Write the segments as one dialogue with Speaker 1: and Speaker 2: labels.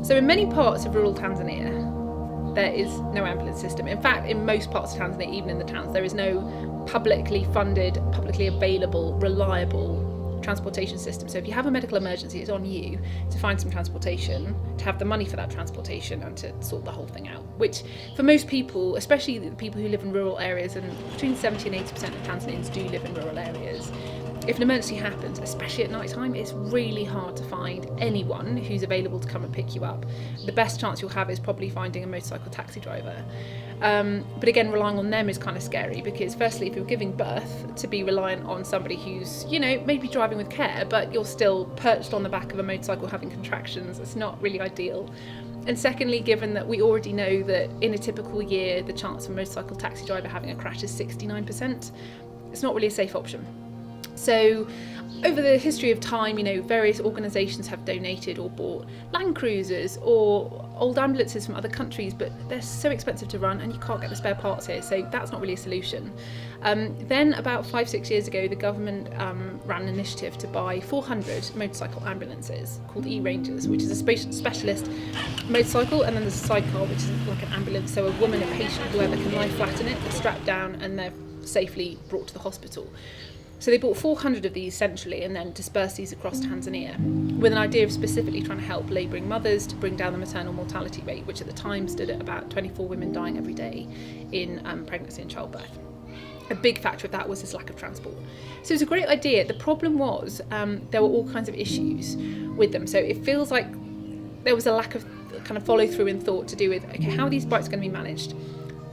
Speaker 1: So in many parts of rural Tanzania, there is no ambulance system. In fact, in most parts of Tanzania, even in the towns, there is no publicly funded, publicly available, reliable transportation system. So if you have a medical emergency, it's on you to find some transportation, to have the money for that transportation, and to sort the whole thing out, which for most people, especially the people who live in rural areas, and between 70 and 80% of Tanzanians do live in rural areas, if an emergency happens, especially at night time, it's really hard to find anyone who's available to come and pick you up. The best chance you'll have is probably finding a motorcycle taxi driver. But again, relying on them is kind of scary, because firstly, if you're giving birth, to be reliant on somebody who's, maybe driving with care, but you're still perched on the back of a motorcycle having contractions, it's not really ideal. And secondly, given that we already know that in a typical year, the chance of a motorcycle taxi driver having a crash is 69%, it's not really a safe option. So over the history of time, various organisations have donated or bought Land Cruisers or old ambulances from other countries, but they're so expensive to run and you can't get the spare parts here, so that's not really a solution. Then about 5-6 years ago, the government ran an initiative to buy 400 motorcycle ambulances called E-Rangers, which is a specialist motorcycle, and then there's a sidecar, which is like an ambulance, so a woman, a patient, whoever can lie flat in it, they're strapped down and they're safely brought to the hospital. So they bought 400 of these centrally and then dispersed these across Tanzania with an idea of specifically trying to help labouring mothers to bring down the maternal mortality rate, which at the time stood at about 24 women dying every day in pregnancy and childbirth. A big factor of that was this lack of transport. So it was a great idea. The problem was there were all kinds of issues with them. So it feels like there was a lack of kind of follow through and thought to do with, okay, how are these bikes going to be managed?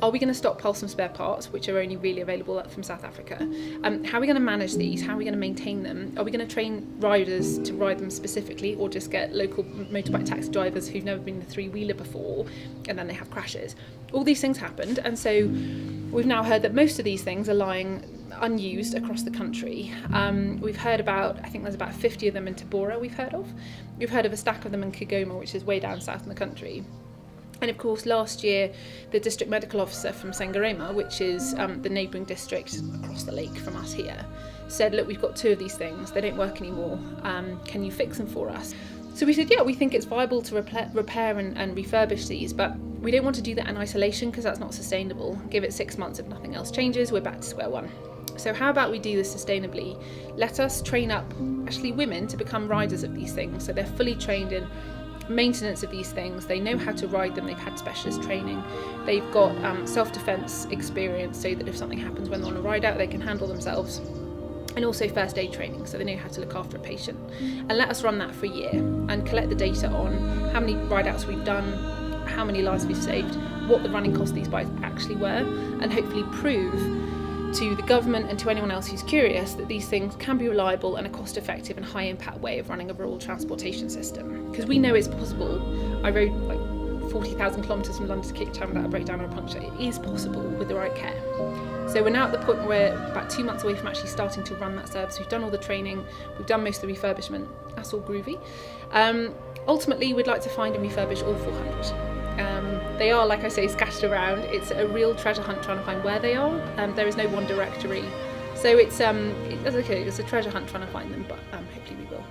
Speaker 1: Are we going to stockpile some spare parts, which are only really available from South Africa? How are we going to manage these? How are we going to maintain them? Are we going to train riders to ride them specifically, or just get local motorbike taxi drivers who've never been in a three-wheeler before, and then they have crashes? All these things happened, and so we've now heard that most of these things are lying unused across the country. We've heard about, I think there's about 50 of them in Tabora we've heard of. We've heard of a stack of them in Kigoma, which is way down south in the country. And of course, last year, the district medical officer from Sengerema, which is the neighbouring district across the lake from us here, said, look, we've got 2 of these things, they don't work anymore, can you fix them for us? So we said, yeah, we think it's viable to repair and refurbish these, but we don't want to do that in isolation because that's not sustainable. Give it 6 months, if nothing else changes, we're back to square one. So how about we do this sustainably? Let us train up, actually, women to become riders of these things, so they're fully trained in maintenance of these things, they know how to ride them, they've had specialist training, they've got self-defense experience so that if something happens when they're on a ride out, they can handle themselves, and also first aid training, so they know how to look after a patient. And let us run that for a year and collect the data on how many ride outs we've done, how many lives we've saved, what the running costs of these bikes actually were, and hopefully prove to the government and to anyone else who's curious that these things can be reliable and a cost-effective and high-impact way of running a rural transportation system. Because we know it's possible. I rode like 40,000 kilometres from London to Cape Town without a breakdown or a puncture. It is possible with the right care. So we're now at the point where we're about 2 months away from actually starting to run that service. We've done all the training, we've done most of the refurbishment. That's all groovy. Ultimately, we'd like to find and refurbish all 400. They are, like I say, scattered around. It's a real treasure hunt trying to find where they are. There is no one directory. So it's okay, it's a treasure hunt trying to find them, but hopefully we will.